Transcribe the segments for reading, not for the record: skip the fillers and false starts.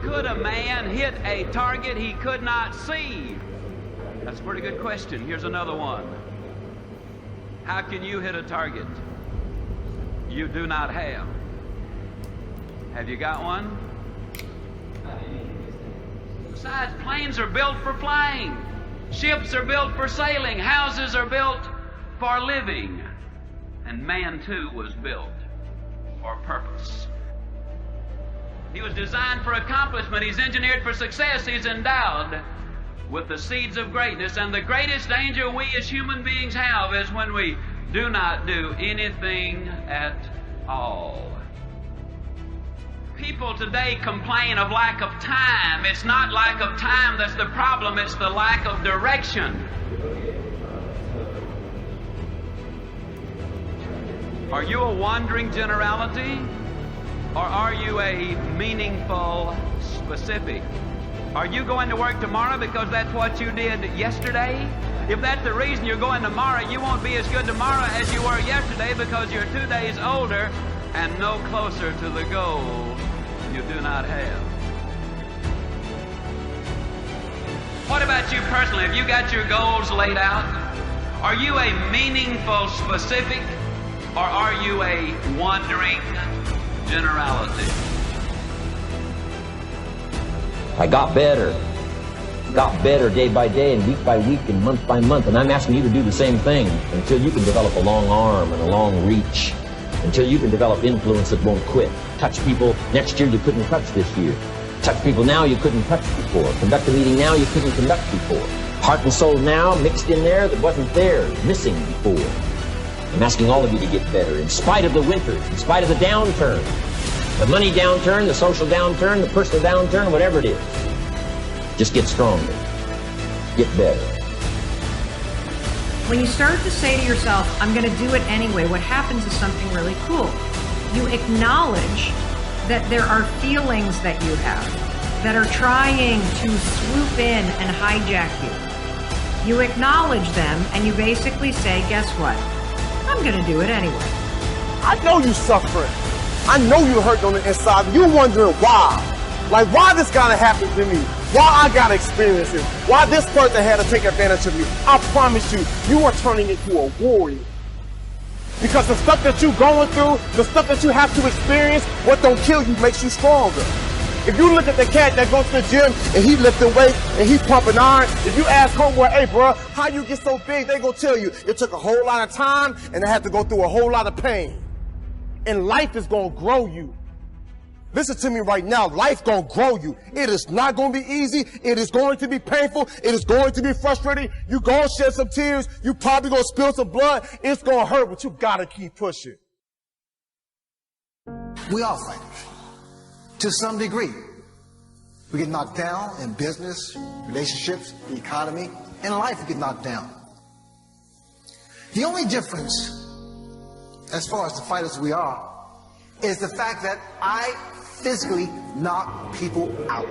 could a man hit a target he could not see? That's a pretty good question. Here's another one. How can you hit a target you do not have? Have you got one? Besides, planes are built for flying. Ships are built for sailing. Houses are built for living. And man, too, was built for purpose. He was designed for accomplishment. He's engineered for success. He's endowed with the seeds of greatness. And the greatest danger we as human beings have is when we do not do anything at all. People today complain of lack of time. It's not lack of time that's the problem, it's the lack of direction. Are you a wandering generality, or are you a meaningful specific? Are you going to work tomorrow because that's what you did yesterday? If that's the reason you're going tomorrow, you won't be as good tomorrow as you were yesterday because you're 2 days older and no closer to the goal you do not have. What about you personally? Have you got your goals laid out? Are you a meaningful specific, or are you a wandering generality? I got better day by day and week by week and month by month, and I'm asking you to do the same thing until you can develop a long arm and a long reach, until you can develop influence that won't quit. Touch people next year you couldn't touch this year. Touch people now you couldn't touch before. Conduct a meeting now you couldn't conduct before. Heart and soul now mixed in there that wasn't there, missing before. I'm asking all of you to get better in spite of the winters, in spite of the downturn. The money downturn, the social downturn, the personal downturn, whatever it is. Just get stronger. Get better. When you start to say to yourself, I'm going to do it anyway, what happens is something really cool. You acknowledge that there are feelings that you have that are trying to swoop in and hijack you. You acknowledge them and you basically say, guess what? I'm going to do it anyway. I know you suffering. I know you hurt on the inside. You're wondering why. Like, why this gotta happen to me? Why I gotta experience it? Why this person had to take advantage of me? I promise you, you are turning into a warrior. Because the stuff that you're going through, the stuff that you have to experience, what don't kill you makes you stronger. If you look at the cat that goes to the gym and he lifting weight and he pumping iron, if you ask homeboy, hey bro, how you get so big, they gonna tell you it took a whole lot of time and I had to go through a whole lot of pain. And life is gonna grow you. Listen to me right now, life gonna grow you. It is not gonna be easy. It is going to be painful. It is going to be frustrating. You gonna shed some tears. You probably gonna spill some blood. It's gonna hurt, but you gotta keep pushing. We are fighters. To some degree. We get knocked down in business, relationships, the economy, and life we get knocked down. The only difference, as far as the fighters we are, is the fact that I physically knock people out.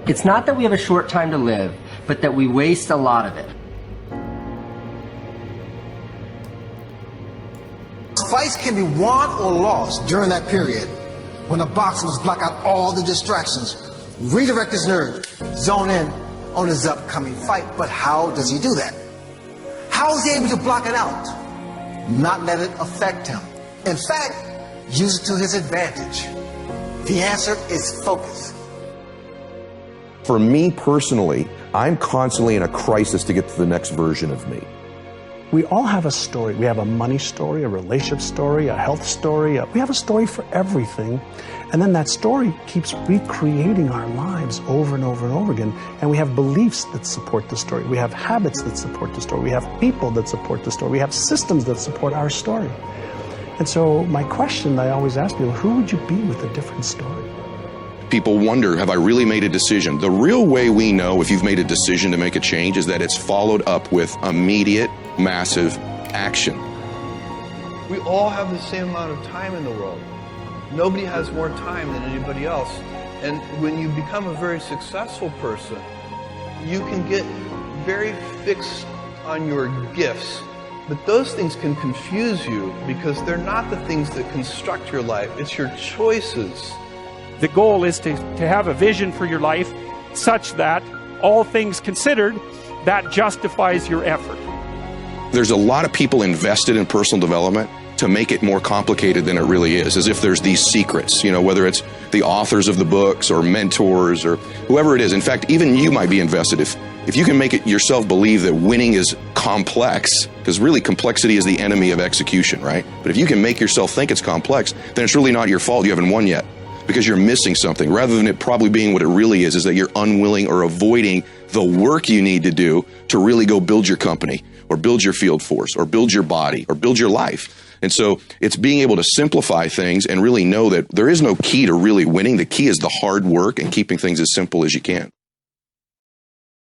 It's not that we have a short time to live, but that we waste a lot of it. Fights can be won or lost during that period when a boxer must block out all the distractions, redirect his nerves, zone in on his upcoming fight. But how does he do that? How is he able to block it out? Not let it affect him. In fact, use it to his advantage. The answer is focus. For me personally, I'm constantly in a crisis to get to the next version of me. We all have a story. We have a money story, a relationship story, a health story. We have a story for everything. And then that story keeps recreating our lives over and over and over again. And we have beliefs that support the story. We have habits that support the story. We have people that support the story. We have systems that support our story. And so my question I always ask people, who would you be with a different story? People wonder, have I really made a decision? The real way we know if you've made a decision to make a change is that it's followed up with immediate, massive action. We all have the same amount of time in the world. Nobody has more time than anybody else. And when you become a very successful person, you can get very fixed on your gifts But those things can confuse you because they're not the things that construct your life. It's your choices. The goal is to have a vision for your life such that, all things considered, that justifies your effort. There's a lot of people invested in personal development to make it more complicated than it really is, as if there's these secrets, whether it's the authors of the books or mentors or whoever it is. In fact, even you might be invested if you can make it yourself believe that winning is complex, because really complexity is the enemy of execution, right? But if you can make yourself think it's complex, then it's really not your fault you haven't won yet, because you're missing something, rather than it probably being what it really is that you're unwilling or avoiding the work you need to do to really go build your company or build your field force or build your body or build your life. And so it's being able to simplify things and really know that there is no key to really winning. The key is the hard work and keeping things as simple as you can.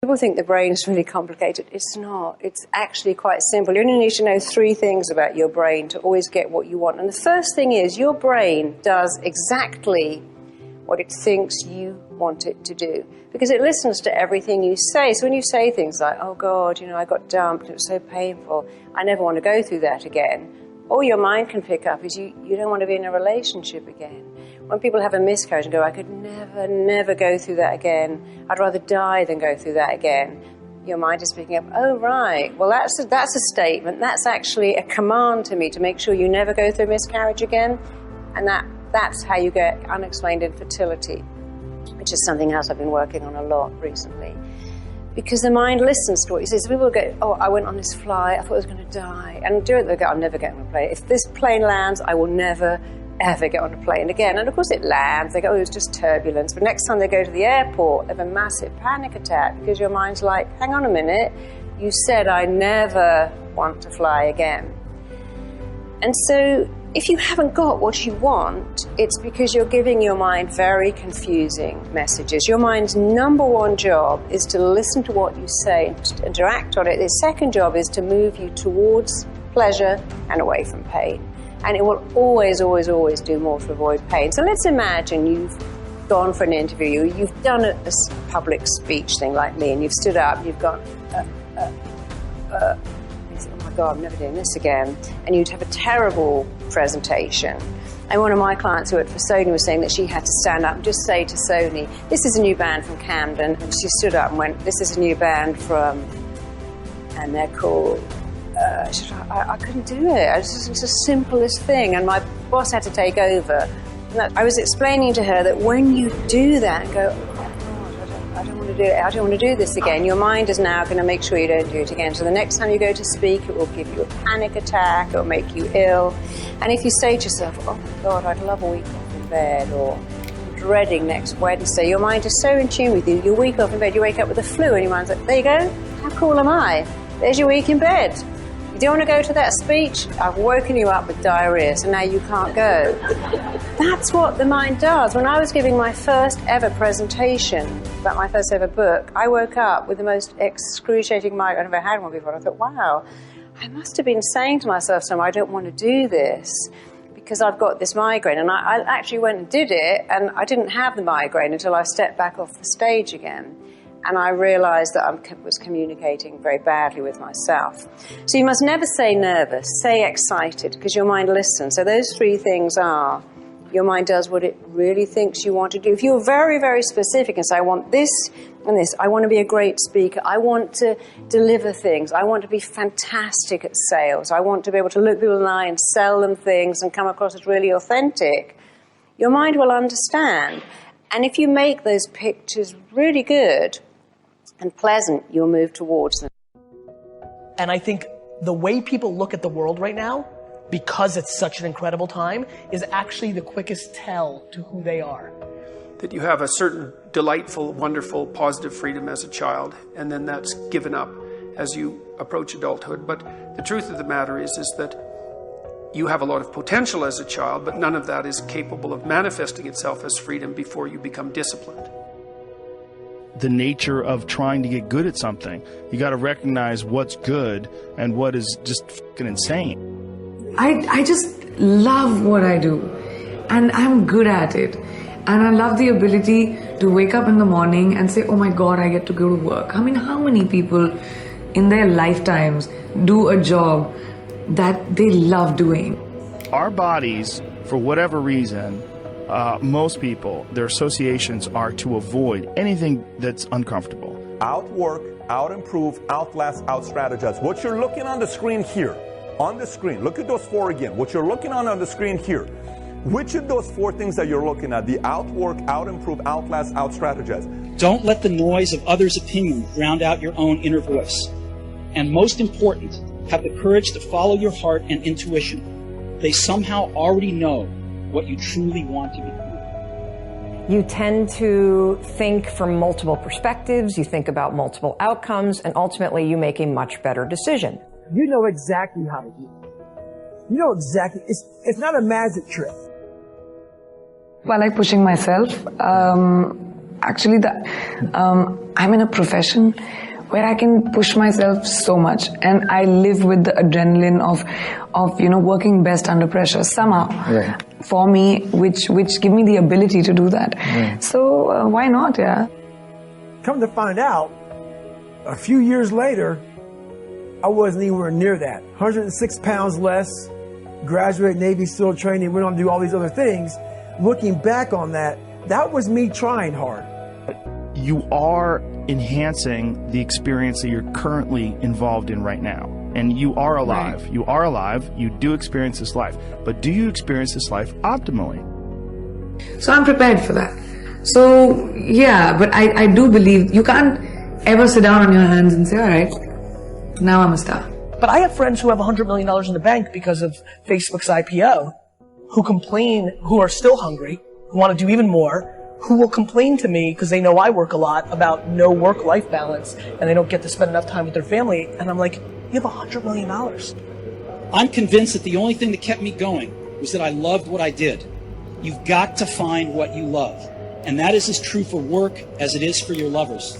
People think the brain's really complicated. It's not. It's actually quite simple. You only need to know 3 things about your brain to always get what you want. And the first thing is your brain does exactly what it thinks you want it to do, because it listens to everything you say. So when you say things like, oh God, I got dumped, it was so painful, I never want to go through that again, all your mind can pick up is you don't want to be in a relationship again. When people have a miscarriage and go, I could never go through that again, I'd rather die than go through that again, your mind is picking up, oh right, well that's a statement, that's actually a command to me to make sure you never go through a miscarriage again. And that's how you get unexplained infertility, which is something else I've been working on a lot recently. Because the mind listens to what you say. So people go, oh, I went on this flight, I thought I was going to die. And do it, they go, I'm never getting on a plane. If this plane lands, I will never, ever get on a plane again. And of course it lands, they go, oh, it was just turbulence. But next time they go to the airport, they have a massive panic attack because your mind's like, hang on a minute, you said I never want to fly again. And so if you haven't got what you want, it's because you're giving your mind very confusing messages. Your mind's number 1 job is to listen to what you say and to act on it. Its second job is to move you towards pleasure and away from pain. And it will always, always, always do more to avoid pain. So let's imagine you've gone for an interview, you've done a public speech thing like me, and you've stood up, you've gone, oh my God, I'm never doing this again. And you'd have a terrible presentation. And one of my clients who worked for Sony was saying that she had to stand up and just say to Sony, this is a new band from Camden. And she stood up and went, this is a new band from, and they're called, she said, I couldn't do it. It's the simplest thing. And my boss had to take over. And I was explaining to her that when you do that and go, I don't want to do it. I don't want to do this again. Your mind is now going to make sure you don't do it again. So the next time you go to speak, it will give you a panic attack. It will make you ill. And if you say to yourself, oh my God, I'd love a week off in bed, or dreading next Wednesday, your mind is so in tune with you. Your week off in bed, you wake up with a flu, and your mind's like, there you go. How cool am I? There's your week in bed. You don't want to go to that speech? I've woken you up with diarrhea, so now you can't go. That's what the mind does. When I was giving my first ever presentation about my first ever book, I woke up with the most excruciating migraine I've ever had one before. I thought, wow, I must have been saying to myself, I don't want to do this because I've got this migraine. And I actually went and did it, and I didn't have the migraine until I stepped back off the stage again. And I realized that I was communicating very badly with myself. So you must never say nervous, say excited, because your mind listens. So those 3 things are, your mind does what it really thinks you want to do. If you're very, very specific and say, I want this and this, I want to be a great speaker, I want to deliver things, I want to be fantastic at sales, I want to be able to look people in the eye and sell them things and come across as really authentic, your mind will understand. And if you make those pictures really good and pleasant, you'll move towards them. And I think the way people look at the world right now, because it's such an incredible time, is actually the quickest tell to who they are. That you have a certain delightful, wonderful, positive freedom as a child, and then that's given up as you approach adulthood. But the truth of the matter is that you have a lot of potential as a child, but none of that is capable of manifesting itself as freedom before you become disciplined. The nature of trying to get good at something. You got to recognize what's good and what is just fucking insane. I just love what I do, and I'm good at it. And I love the ability to wake up in the morning and say, oh my God, I get to go to work. I mean, how many people in their lifetimes do a job that they love doing. Our bodies, for whatever reason, most people, their associations are to avoid anything that's uncomfortable. Outwork, out-improve, outlast, out-strategize. What you're looking on the screen here, on the screen, look at those 4 again. What you're looking on the screen here, which of those 4 things that you're looking at, the outwork, out-improve, outlast, out-strategize? Don't let the noise of others' opinion drown out your own inner voice. And most important, have the courage to follow your heart and intuition. They somehow already know what you truly want to become. You tend to think from multiple perspectives, you think about multiple outcomes, and ultimately you make a much better decision. You know exactly how to do it. You know exactly, it's not a magic trick. I like pushing myself. Actually, I'm in a profession where I can push myself so much, and I live with the adrenaline of working best under pressure somehow. Right. For me, which give me the ability to do that. Right. So why not? Yeah. Come to find out, a few years later, I wasn't anywhere near that. 106 pounds less, graduate Navy SEAL training, went on to do all these other things. Looking back on that, that was me trying hard. You are enhancing the experience that you're currently involved in right now. And you are alive. Right. You are alive. You do experience this life. But do you experience this life optimally? So I'm prepared for that. So, yeah, but I do believe you can't ever sit down on your hands and say, all right, now I'm a star. But I have friends who have $100 million in the bank because of Facebook's IPO, who complain, who are still hungry, who want to do even more, who will complain to me because they know I work a lot about no work-life balance and they don't get to spend enough time with their family. And I'm like, you have $100 million. I'm convinced that the only thing that kept me going was that I loved what I did. You've got to find what you love. And that is as true for work as it is for your lovers.